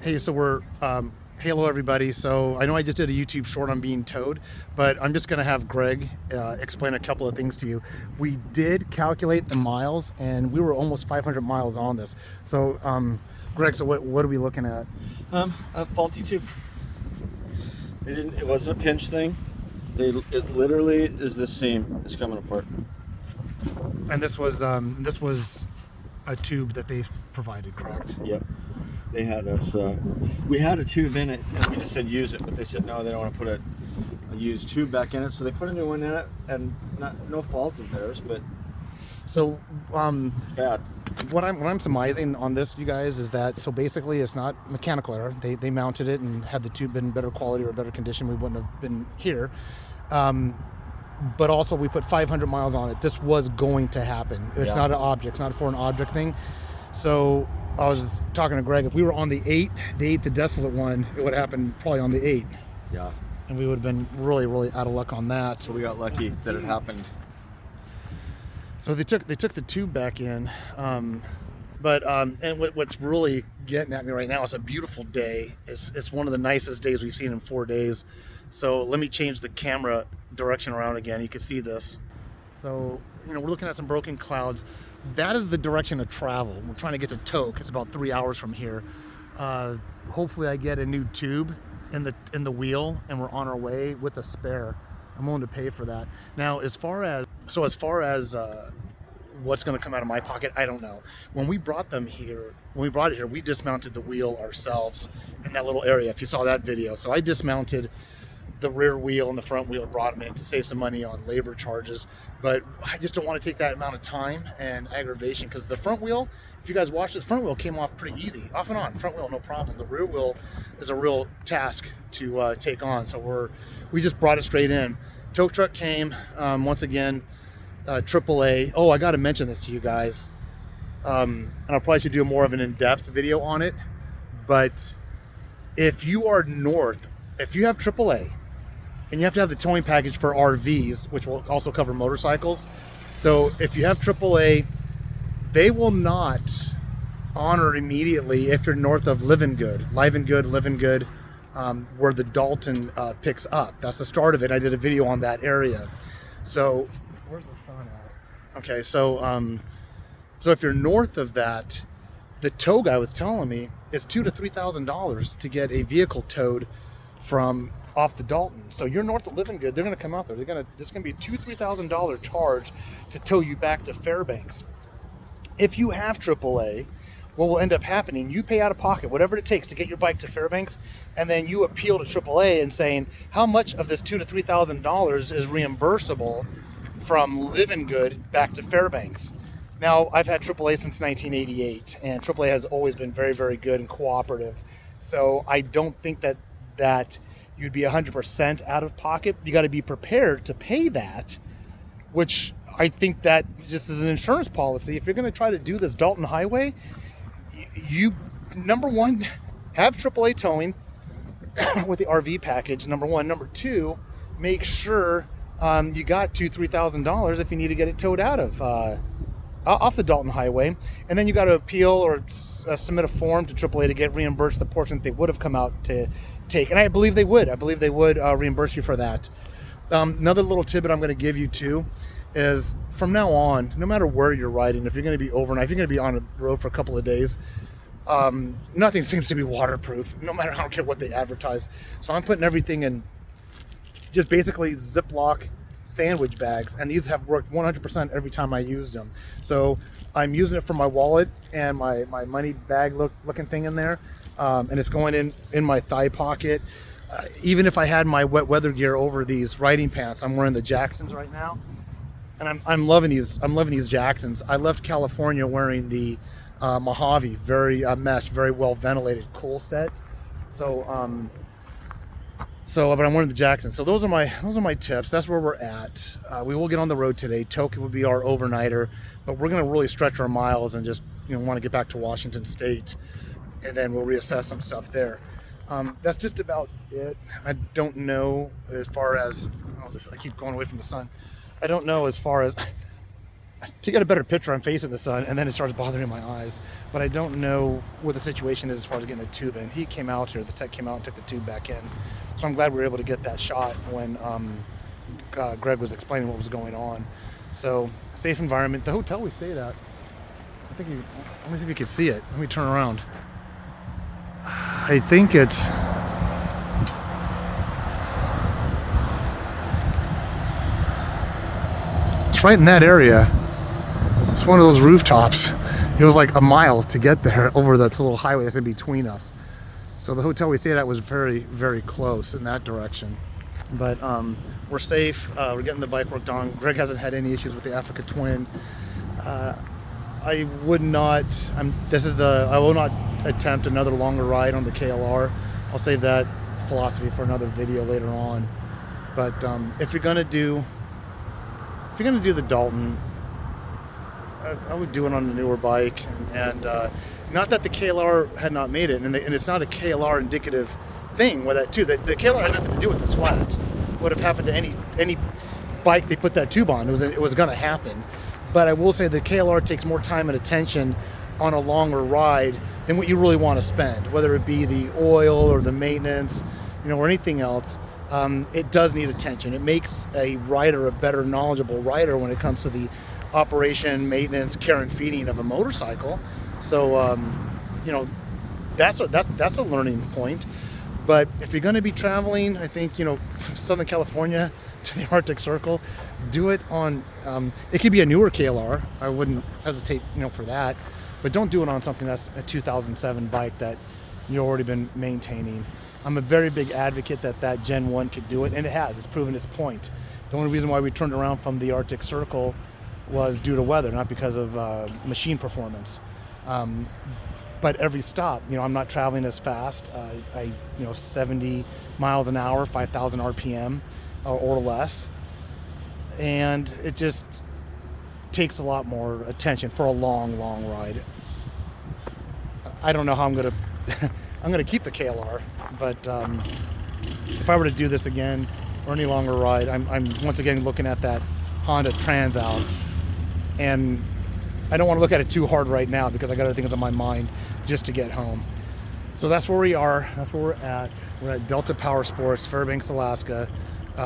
Hey, so we're hello everybody. So I know I just did a YouTube short on being towed, but I'm just going to have Greg explain a couple of things to you. We did calculate the miles, and we were almost 500 miles on this. So, Greg, so what are we looking at? A faulty tube. It wasn't a pinch thing. It literally is the seam is coming apart. And this was a tube that they provided, correct? Yep. They had us. We had a tube in it, and we just said use it, but they said no, they don't want to put a used tube back in it, so they put a new one in it, and no fault of theirs, but So, it's bad. what I'm surmising on this, you guys, is that so basically it's not mechanical error. They mounted it, and had the tube been in better quality or better condition, we wouldn't have been here. But also we put 500 miles on it. This was going to happen. It's Yeah. not an object. It's not for an object thing. So I was talking to Greg. If we were on the 8, the desolate one, it would happen probably on the 8, Yeah. and we would have been really out of luck on that. So we got lucky that it happened. So they took the tube back in, and what's really getting at me right now is a beautiful day. It's one of the nicest days we've seen in 4 days. So let me change the camera direction around again. You can see this. So we're looking at some broken clouds. That is the direction of travel. We're trying to get to Tok. It's about 3 hours from here. Hopefully I get a new tube in the wheel, and we're on our way with a spare. I'm willing to pay for that. Now, as far as what's going to come out of my pocket, I don't know. When we brought it here, we dismounted the wheel ourselves in that little area. If you saw that video, so I dismounted the rear wheel and the front wheel, brought them in to save some money on labor charges. But I just don't want to take that amount of time and aggravation, because the front wheel, if you guys watch the front wheel came off pretty easy, off and on. Front wheel, no problem. The rear wheel is a real task to take on. So we just brought it straight in. Tow truck came, once again, AAA. Oh, I got to mention this to you guys. And I probably should do more of an in-depth video on it. But if you are north, if you have AAA, and you have to have the towing package for RVs, which will also cover motorcycles. So if you have AAA, they will not honor immediately if you're north of Living Good, where the Dalton picks up. That's the start of it. I did a video on that area. So where's the sun at? Okay, so if you're north of that, the tow guy was telling me it's $2,000 to $3,000 to get a vehicle towed from off the Dalton. So you're north of Living Good, they're going to come out there. This is going to be a $2,000-$3,000 charge to tow you back to Fairbanks. If you have AAA, what will end up happening, you pay out of pocket whatever it takes to get your bike to Fairbanks, and then you appeal to AAA and saying how much of this $2,000 to $3,000 is reimbursable from Living Good back to Fairbanks. Now, I've had AAA since 1988, and AAA has always been very good and cooperative. So I don't think that you'd be 100% out of pocket. You got to be prepared to pay that, which I think that just as an insurance policy, if you're going to try to do this Dalton Highway, you, number one, have AAA towing with the RV package, number one. Number two, make sure you got $2,000 to $3,000 if you need to get it towed out of off the Dalton Highway. And then you got to appeal or submit a form to AAA to get reimbursed the portion that they would have come out to take. And I believe they would. Reimburse you for that. Another little tidbit I'm going to give you too is from now on, no matter where you're riding, if you're going to be overnight, if you're going to be on a road for a couple of days, nothing seems to be waterproof, no matter, I don't care what they advertise. So I'm putting everything in just basically Ziploc sandwich bags, and these have worked 100% every time I used them. So I'm using it for my wallet and my money bag looking thing in there, and it's going in my thigh pocket. Even if I had my wet weather gear over these riding pants, I'm wearing the Jacksons right now, and I'm loving these. I'm loving these Jacksons. I left California wearing the Mojave, very mesh, very well ventilated, cool set. But I'm wearing the Jacksons. So those are my tips. That's where we're at. We will get on the road today. Tok will be our overnighter, but we're going to really stretch our miles and just want to get back to Washington State, and then we'll reassess some stuff there. That's just about it. I don't know as far as I keep going away from the sun. I don't know as far as to get a better picture, I'm facing the sun, and then it starts bothering my eyes. But I don't know what the situation is as far as getting a tube in. He came out here, the tech came out and took the tube back in. So I'm glad we were able to get that shot when Greg was explaining what was going on. So, safe environment. The hotel we stayed at, I think let me see if you can see it. Let me turn around. I think it's right in that area. It's one of those rooftops. It was like a mile to get there over that little highway that's in between us. So the hotel we stayed at was very, very close in that direction. But we're safe. We're getting the bike worked on. Greg hasn't had any issues with the Africa Twin. I would not. I will not attempt another longer ride on the KLR. I'll save that philosophy for another video later on. But if you're gonna do the Dalton, I would do it on a newer bike, and not that the KLR had not made it, and it's not a KLR indicative thing with that too. The KLR had nothing to do with this flat. Would have happened to any bike they put that tube on. It was going to happen. But I will say the KLR takes more time and attention on a longer ride than what you really want to spend, whether it be the oil or the maintenance, or anything else. It does need attention. It makes a rider a better knowledgeable rider when it comes to the operation, maintenance, care and feeding of a motorcycle. So that's a learning point. But if you're going to be traveling, I think Southern California to the Arctic Circle, do it on it could be a newer KLR. I wouldn't hesitate for that, but don't do it on something that's a 2007 bike that you've already been maintaining. I'm a very big advocate that Gen 1 could do it, and it has. It's proven its point. The only reason why we turned around from the Arctic Circle was due to weather, not because of machine performance. But every stop, I'm not traveling as fast. 70 miles an hour, 5,000 RPM or less. And it just takes a lot more attention for a long, long ride. I don't know how I'm going to keep the KLR, but if I were to do this again or any longer ride, I'm once again looking at that Honda Trans out, and I don't want to look at it too hard right now because I got other things on my mind just to get home. So that's where we are. That's where we're at. We're at Delta Power Sports, Fairbanks, Alaska.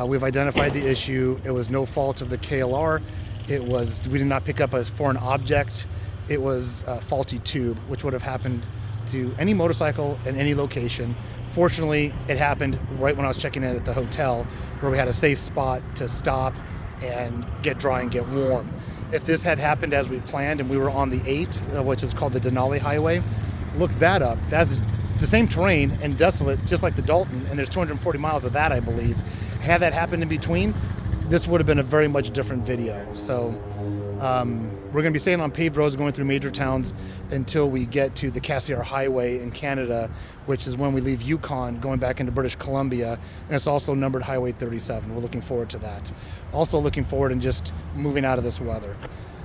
We've identified the issue. It was no fault of the KLR. We did not pick up a foreign object. It was a faulty tube, which would have happened to any motorcycle in any location. Fortunately, it happened right when I was checking in at the hotel, where we had a safe spot to stop and get dry and get warm. If this had happened as we planned and we were on the 8, which is called the Denali Highway, look that up. That's the same terrain and desolate, just like the Dalton, and there's 240 miles of that, I believe. Had that happened in between, this would have been a very much different video. So we're going to be staying on paved roads going through major towns until we get to the Cassiar Highway in Canada, which is when we leave Yukon going back into British Columbia, and it's also numbered Highway 37. We're looking forward to that. Also looking forward and just moving out of this weather.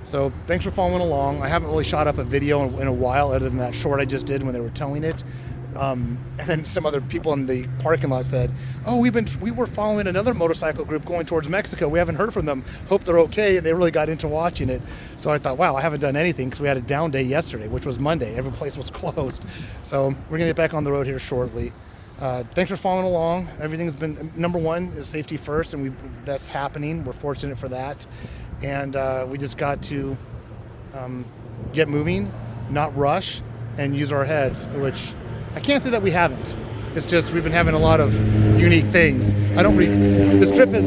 So thanks for following along. I haven't really shot up a video in a while other than that short I just did when they were towing it. And then some other people in the parking lot said, "Oh, we were following another motorcycle group going towards Mexico. We haven't heard from them. Hope they're okay." And they really got into watching it. So I thought, wow, I haven't done anything because we had a down day yesterday, which was Monday. Every place was closed. So we're gonna get back on the road here shortly. Thanks for following along. Everything's been number one is safety first, and that's happening. We're fortunate for that, and we just got to get moving, not rush, and use our heads, which I can't say that we haven't. It's just we've been having a lot of unique things. This trip is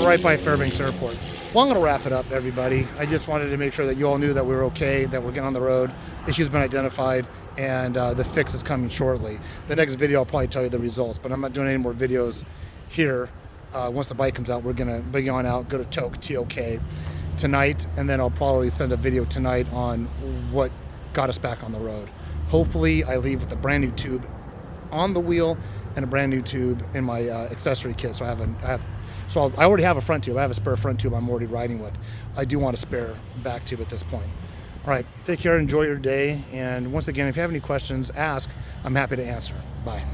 right by Fairbanks Airport. Well, I'm going to wrap it up, everybody. I just wanted to make sure that you all knew that we were okay, that we're getting on the road. Issue's been identified, and the fix is coming shortly. The next video, I'll probably tell you the results, but I'm not doing any more videos here. Once the bike comes out, we're going to big on out, go to TOK tonight, and then I'll probably send a video tonight on what got us back on the road. Hopefully I leave with a brand new tube on the wheel and a brand new tube in my accessory kit. So I already have a front tube. I have a spare front tube I'm already riding with. I do want a spare back tube at this point. All right, take care, enjoy your day. And once again, if you have any questions, ask. I'm happy to answer. Bye.